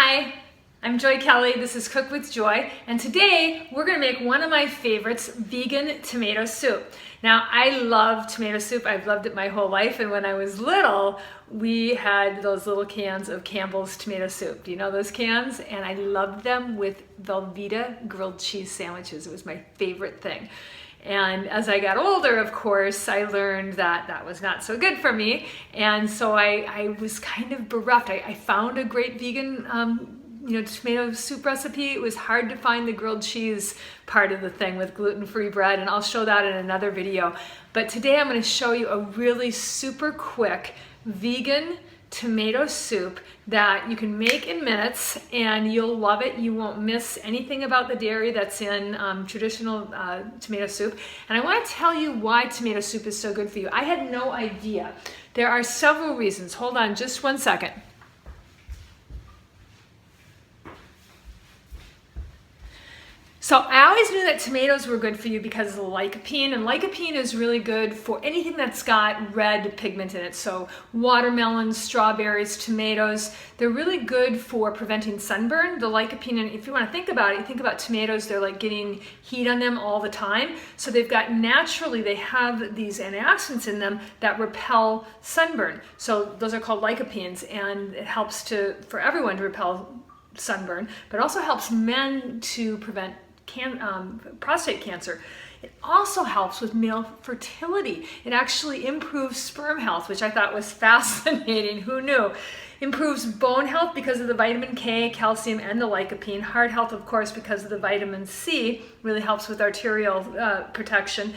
Hi, I'm Joy Kelly. This is Cook with Joy, and today we're going to make one of my favorites, vegan tomato soup. Now, I love tomato soup. I've loved it my whole life, and when I was little, we had those little cans of Campbell's tomato soup. Do you know those cans? And I loved them with Velveeta grilled cheese sandwiches. It was my favorite thing. And as I got older, of course, I learned that that was not so good for me. And so I was kind of bereft. I found a great vegan tomato soup recipe. It was hard to find the grilled cheese part of the thing with gluten-free bread, and I'll show that in another video. But today I'm going to show you a really super quick vegan tomato soup that you can make in minutes, and you'll love it. You won't miss anything about the dairy that's in traditional tomato soup. And I want to tell you why tomato soup is so good for you. I had no idea. There are several reasons. Hold on just one second. So I always knew that tomatoes were good for you because of the lycopene, and lycopene is really good for anything that's got red pigment in it. So watermelons, strawberries, tomatoes, they're really good for preventing sunburn. The lycopene, and if you want to think about it, you think about tomatoes, they're like getting heat on them all the time. So they've got naturally, they have these antioxidants in them that repel sunburn. So those are called lycopenes, and it helps for everyone to repel sunburn, but also helps men to prevent prostate cancer. It also helps with male fertility. It actually improves sperm health, which I thought was fascinating. Who knew? Improves bone health because of the vitamin K, calcium, and the lycopene. Heart health, of course, because of the vitamin C. Really helps with arterial protection.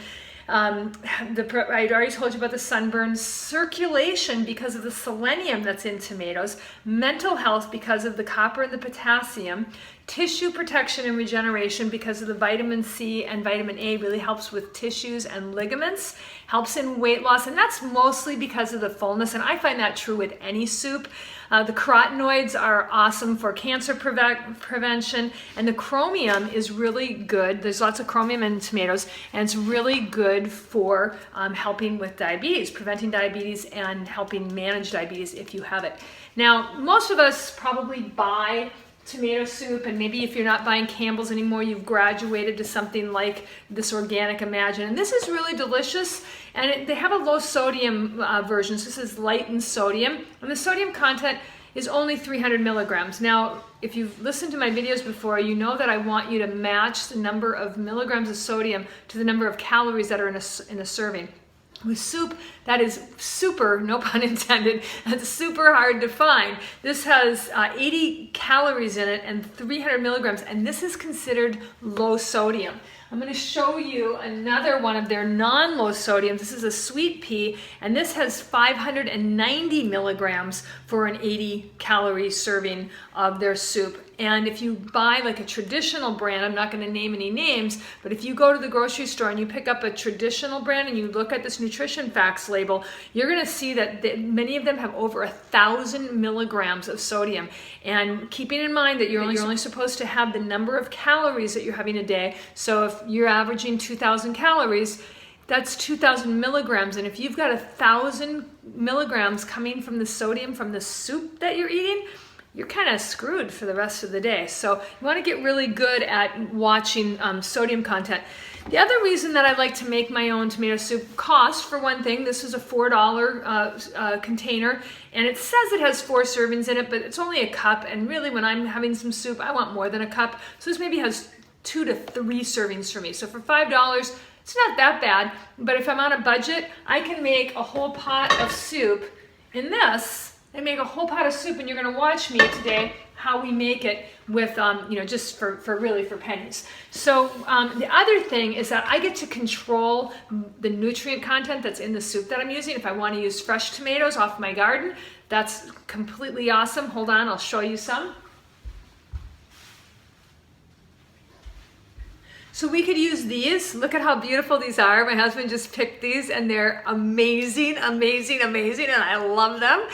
I already told you about the sunburn. Circulation because of the selenium that's in tomatoes. Mental health because of the copper and the potassium. Tissue protection and regeneration because of the vitamin C and vitamin A. Really helps with tissues and ligaments. Helps in weight loss, and that's mostly because of the fullness, and I find that true with any soup. The carotenoids are awesome for cancer prevention, and the chromium is really good. There's lots of chromium in tomatoes, and it's really good for helping with diabetes, preventing diabetes and helping manage diabetes if you have it. Now, most of us probably buy tomato soup, and maybe if you're not buying Campbell's anymore, you've graduated to something like this organic Imagine, and this is really delicious, and they have a low sodium version, so this is light in sodium, and the sodium content is only 300 milligrams. Now, if you've listened to my videos before, you know that I want you to match the number of milligrams of sodium to the number of calories that are in a serving. With soup, that is super, no pun intended, that's super hard to find. This has 80 calories in it and 300 milligrams, and this is considered low sodium. I'm going to show you another one of their non-low sodium. This is a sweet pea, and this has 590 milligrams for an 80 calorie serving of their soup. And if you buy like a traditional brand, I'm not going to name any names, but if you go to the grocery store and you pick up a traditional brand and you look at this nutrition facts label, you're going to see that many of them have over 1,000 milligrams of sodium. And keeping in mind that you're only supposed to have the number of calories that you're having a day. So if you're averaging 2,000 calories, that's 2,000 milligrams. And if you've got 1,000 milligrams coming from the sodium from the soup that you're eating, you're kind of screwed for the rest of the day. So you want to get really good at watching sodium content. The other reason that I like to make my own tomato soup, cost for one thing. This is a $4 container, and it says it has 4 servings in it, but it's only a cup, and really when I'm having some soup, I want more than a cup. So this maybe has 2 to 3 servings for me. So for $5, it's not that bad, but if I'm on a budget, I can make a whole pot of soup in this. I make a whole pot of soup, and you're going to watch me today how we make it with, just for pennies. So the other thing is that I get to control the nutrient content that's in the soup that I'm using. If I want to use fresh tomatoes off my garden, that's completely awesome. Hold on, I'll show you some. So we could use these. Look at how beautiful these are. My husband just picked these, and they're amazing, amazing, amazing, and I love them.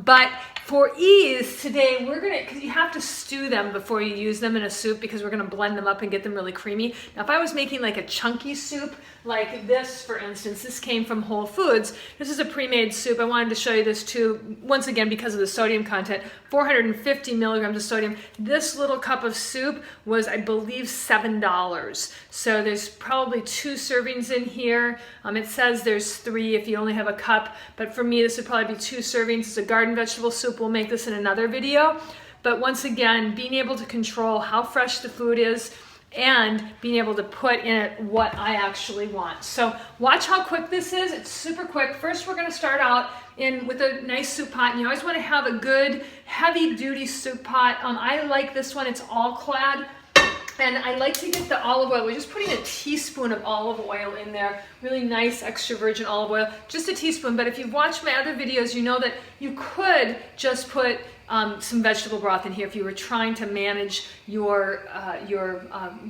But For ease, today we're gonna, because you have to stew them before you use them in a soup because we're gonna blend them up and get them really creamy. Now if I was making like a chunky soup, like this for instance, this came from Whole Foods. This is a pre-made soup. I wanted to show you this too, once again because of the sodium content, 450 milligrams of sodium. This little cup of soup was, I believe, $7. So there's probably 2 servings in here. It says there's 3 if you only have a cup, but for me this would probably be 2 servings. It's a garden vegetable soup. We'll make this in another video. But once again, being able to control how fresh the food is and being able to put in it what I actually want. So watch how quick this is. It's super quick. First, we're going to start out with a nice soup pot. And you always want to have a good heavy duty soup pot. I like this one. It's all clad. And I like to get the olive oil. We're just putting a teaspoon of olive oil in there. Really nice extra virgin olive oil. Just a teaspoon. But if you've watched my other videos, you know that you could just put some vegetable broth in here if you were trying to manage your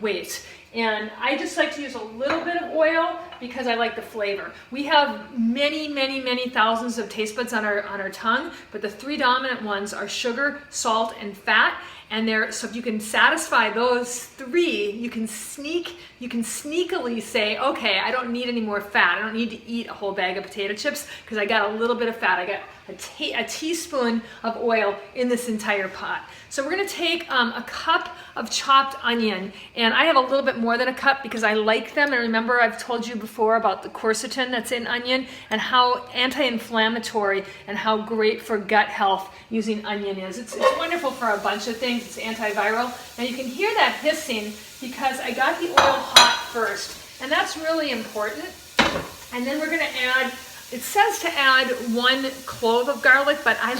weight. And I just like to use a little bit of oil because I like the flavor. We have many, many, many thousands of taste buds on our tongue, but the 3 dominant ones are sugar, salt, and fat. And so if you can satisfy those 3, you can sneakily say, okay, I don't need any more fat. I don't need to eat a whole bag of potato chips because I got a little bit of fat. I got a teaspoon of oil in this entire pot. So we're gonna take a cup of chopped onion, and I have a little bit more than a cup because I like them. And remember, I've told you before about the quercetin that's in onion and how anti-inflammatory and how great for gut health using onion is. It's wonderful for a bunch of things. It's antiviral. Now you can hear that hissing because I got the oil hot first, and that's really important. And then we're gonna add, it says to add 1 clove of garlic, but I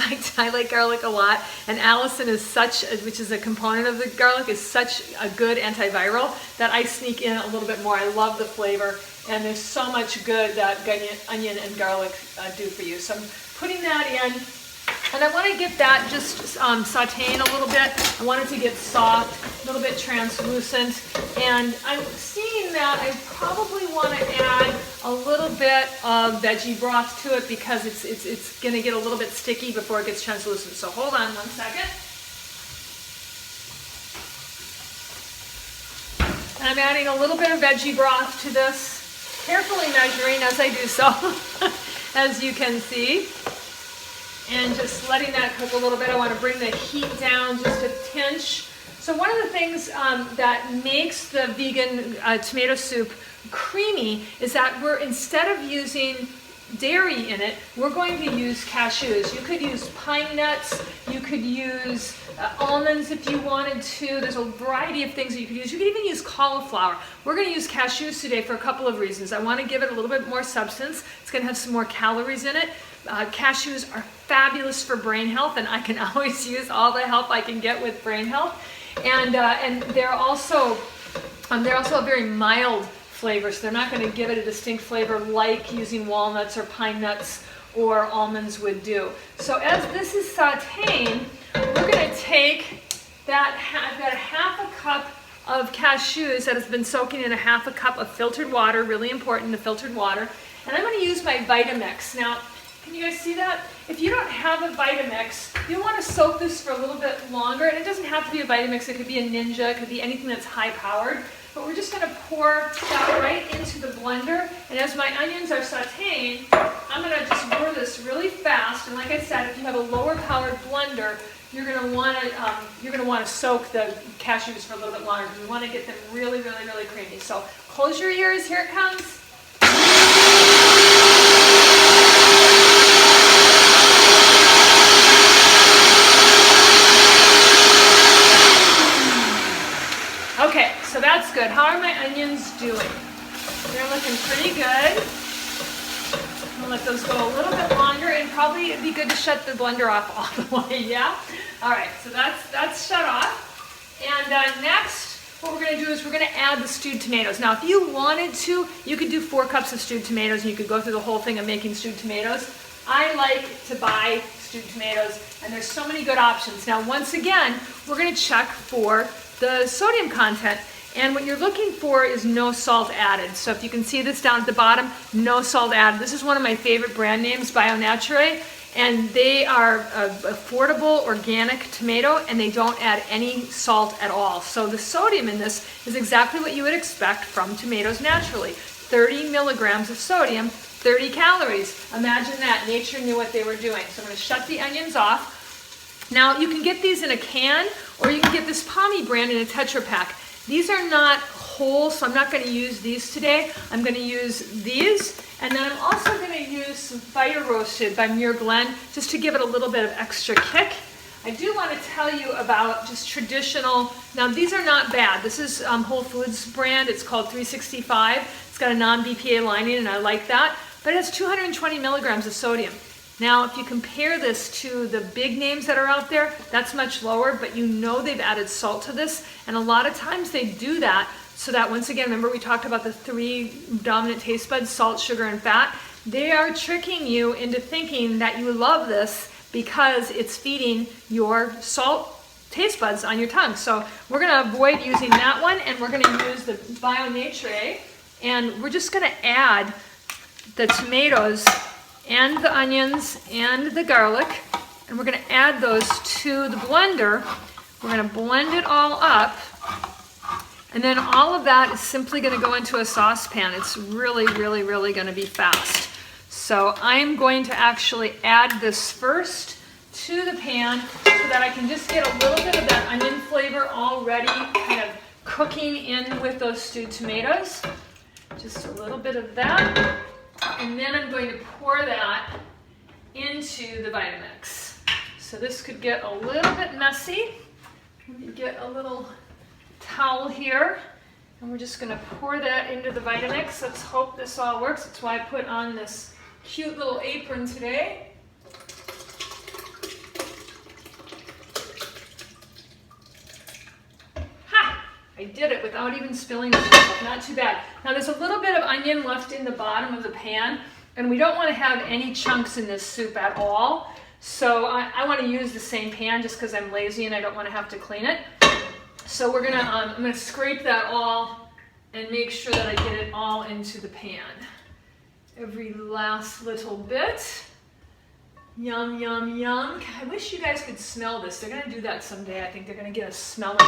like garlic a lot. And Allison is which is a component of the garlic, is such a good antiviral that I sneak in a little bit more. I love the flavor, and there's so much good that onion and garlic do for you. So I'm putting that in. And I want to get that just sauteing a little bit. I want it to get soft, a little bit translucent. And I'm seeing that I probably want to add a little bit of veggie broth to it because it's going to get a little bit sticky before it gets translucent. So hold on 1 second. And I'm adding a little bit of veggie broth to this, carefully measuring as I do so, as you can see. And just letting that cook a little bit. I want to bring the heat down just a tinch. So one of the things that makes the vegan tomato soup creamy is that instead of using dairy in it, we're going to use cashews. You could use pine nuts, you could use almonds if you wanted to. There's a variety of things that you could use. You could even use cauliflower. We're going to use cashews today for a couple of reasons. I want to give it a little bit more substance. It's going to have some more calories in it. Cashews are fabulous for brain health, and I can always use all the help I can get with brain health. And they're also a very mild flavor, so they're not going to give it a distinct flavor like using walnuts or pine nuts or almonds would do. So as this is sauteing, we're going to take that. I've got a half a cup of cashews that has been soaking in a half a cup of filtered water. Really important, the filtered water. And I'm going to use my Vitamix. Now, can you guys see that? If you don't have a Vitamix, you want to soak this for a little bit longer. And it doesn't have to be a Vitamix. It could be a Ninja. It could be anything that's high powered. But we're just going to pour that right into the blender. And as my onions are sauteing, I'm going to just pour this really fast. And like I said, if you have a lower powered blender, you're going to want to soak the cashews for a little bit longer because we want to get them really, really, really creamy. So close your ears. Here it comes. Okay, so that's good. How are my onions doing? They're looking pretty good. I'll let those go a little bit longer, and probably it'd be good to shut the blender off all the way, yeah? All right, so that's shut off. And next, what we're going to do is we're going to add the stewed tomatoes. Now, if you wanted to, you could do 4 cups of stewed tomatoes, and you could go through the whole thing of making stewed tomatoes. I like to buy stewed tomatoes, and there's so many good options. Now, once again, we're going to check for the sodium content, and what you're looking for is no salt added. So if you can see this down at the bottom, no salt added. This is one of my favorite brand names, Bio Nature, And they are affordable organic tomato, and they don't add any salt at all. So the sodium in this is exactly what you would expect from tomatoes naturally. 30 milligrams of sodium, 30 calories. Imagine that. Nature knew what they were doing. So I'm going to shut the onions off. Now you can get these in a can, or you can get this Pommy brand in a Tetra Pak. These are not whole, so I'm not going to use these today. I'm going to use these, and then I'm also going to use some fire roasted by Muir Glen just to give it a little bit of extra kick. I do want to tell you about just traditional, now these are not bad. This is Whole Foods brand. It's called 365. It's got a non-BPA lining, and I like that, but it has 220 milligrams of sodium. Now, if you compare this to the big names that are out there, that's much lower, but you know they've added salt to this, and a lot of times they do that so that, once again, remember we talked about the 3 dominant taste buds, salt, sugar, and fat? They are tricking you into thinking that you love this because it's feeding your salt taste buds on your tongue. So we're gonna avoid using that one, and we're gonna use the Bio Nature, and we're just gonna add the tomatoes and the onions and the garlic, and we're gonna add those to the blender. We're gonna blend it all up, and then all of that is simply gonna go into a saucepan. It's really, really, really gonna be fast. So I'm going to actually add this first to the pan so that I can just get a little bit of that onion flavor already kind of cooking in with those stewed tomatoes. Just a little bit of that. And then I'm going to pour that into the Vitamix. So this could get a little bit messy. Let me get a little towel here, and we're just going to pour that into the Vitamix. Let's hope this all works. That's why I put on this cute little apron today. Ha! I did it without even spilling myself. Not too bad. Now there's a little bit of onion left in the bottom of the pan, and we don't want to have any chunks in this soup at all. So I want to use the same pan just because I'm lazy and I don't want to have to clean it. So we're gonna, I'm gonna scrape that all and make sure that I get it all into the pan. Every last little bit. Yum, yum, yum. I wish you guys could smell this. They're gonna do that someday. I think they're gonna get a smelling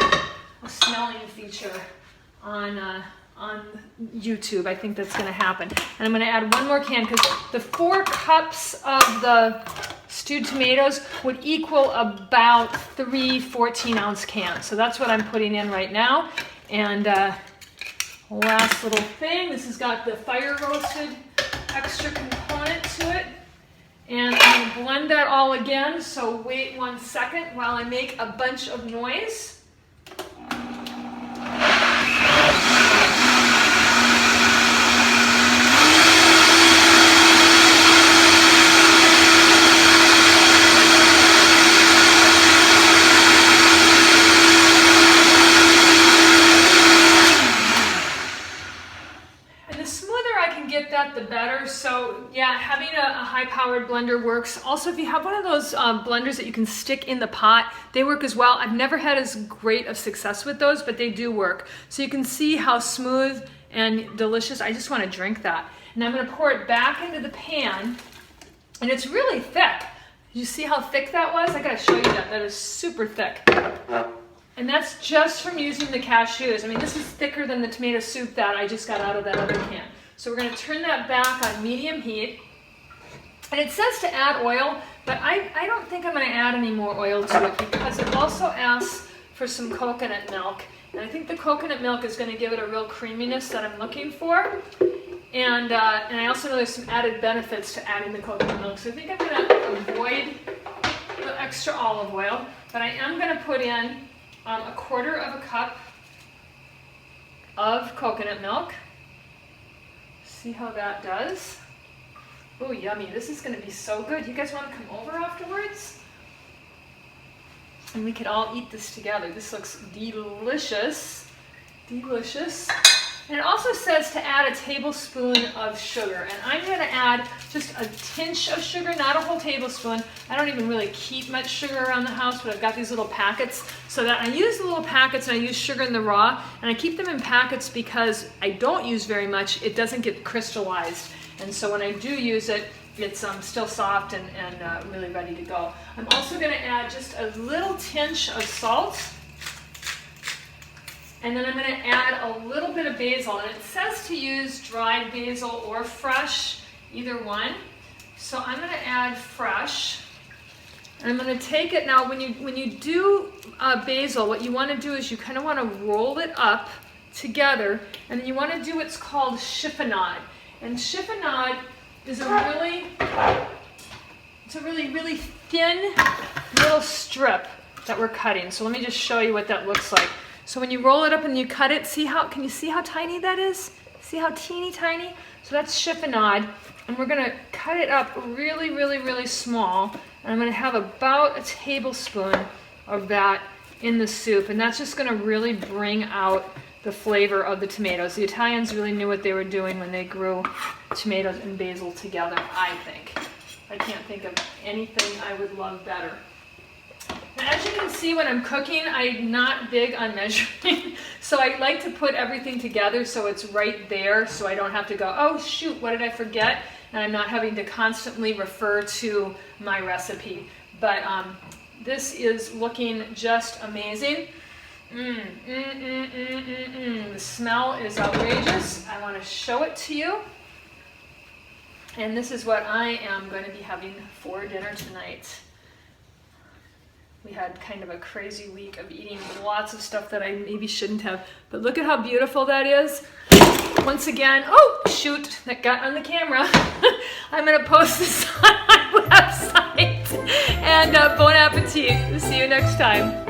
feature on YouTube. I think that's gonna happen. And I'm gonna add one more can because the 4 cups of the stewed tomatoes would equal about 3 14-ounce cans. So that's what I'm putting in right now. And last little thing, this has got the fire roasted extra component to it. And I'm gonna blend that all again, so wait 1 second while I make a bunch of noise. The better. So yeah, having a high-powered blender works. Also, if you have one of those blenders that you can stick in the pot, they work as well. I've never had as great of success with those, but they do work. So you can see how smooth and delicious. I just want to drink that. And I'm going to pour it back into the pan, and it's really thick. You see how thick that was? I gotta show you that. That is super thick. And that's just from using the cashews. I mean, this is thicker than the tomato soup that I just got out of that other can. So we're going to turn that back on medium heat. And it says to add oil, but I don't think I'm going to add any more oil to it because it also asks for some coconut milk. And I think the coconut milk is going to give it a real creaminess that I'm looking for. And I also know there's some added benefits to adding the coconut milk. So I think I'm going to avoid the extra olive oil, but I am going to put in a 1/4 cup of coconut milk. See how that does? Oh, yummy. This is going to be so good. You guys want to come over afterwards? And we could all eat this together. This looks delicious. Delicious. And it also says to add a tablespoon of sugar. And I'm going to add just a tinge of sugar, not a whole tablespoon. I don't even really keep much sugar around the house, but I've got these little packets. So that I use the little packets and I use sugar in the raw. And I keep them in packets because I don't use very much. It doesn't get crystallized. And so when I do use it, it's still soft and really ready to go. I'm also going to add just a little tinge of salt. And then I'm going to add a little bit of basil. And it says to use dried basil or fresh, either one. So I'm going to add fresh. And I'm going to take it now. When you do basil, what you want to do is you kind of want to roll it up together, and then you want to do what's called chiffonade. And chiffonade is a really thin little strip that we're cutting. So let me just show you what that looks like. So when you roll it up and you cut it, can you see how tiny that is? See how teeny tiny? So that's chiffonade. And we're going to cut it up really small. And I'm going to have about a tablespoon of that in the soup. And that's just going to really bring out the flavor of the tomatoes. The Italians really knew what they were doing when they grew tomatoes and basil together, I think. I can't think of anything I would love better. Now, as you can see when I'm cooking, I'm not big on measuring. So I like to put everything together so it's right there, so I don't have to go, oh shoot, what did I forget? And I'm not having to constantly refer to my recipe. But this is looking just amazing. The smell is outrageous. I want to show it to you. And this is what I am going to be having for dinner tonight. We had kind of a crazy week of eating lots of stuff that I maybe shouldn't have. But look at how beautiful that is. Once again, oh shoot, that got on the camera. I'm going to post this on my website. And bon appetit. See you next time.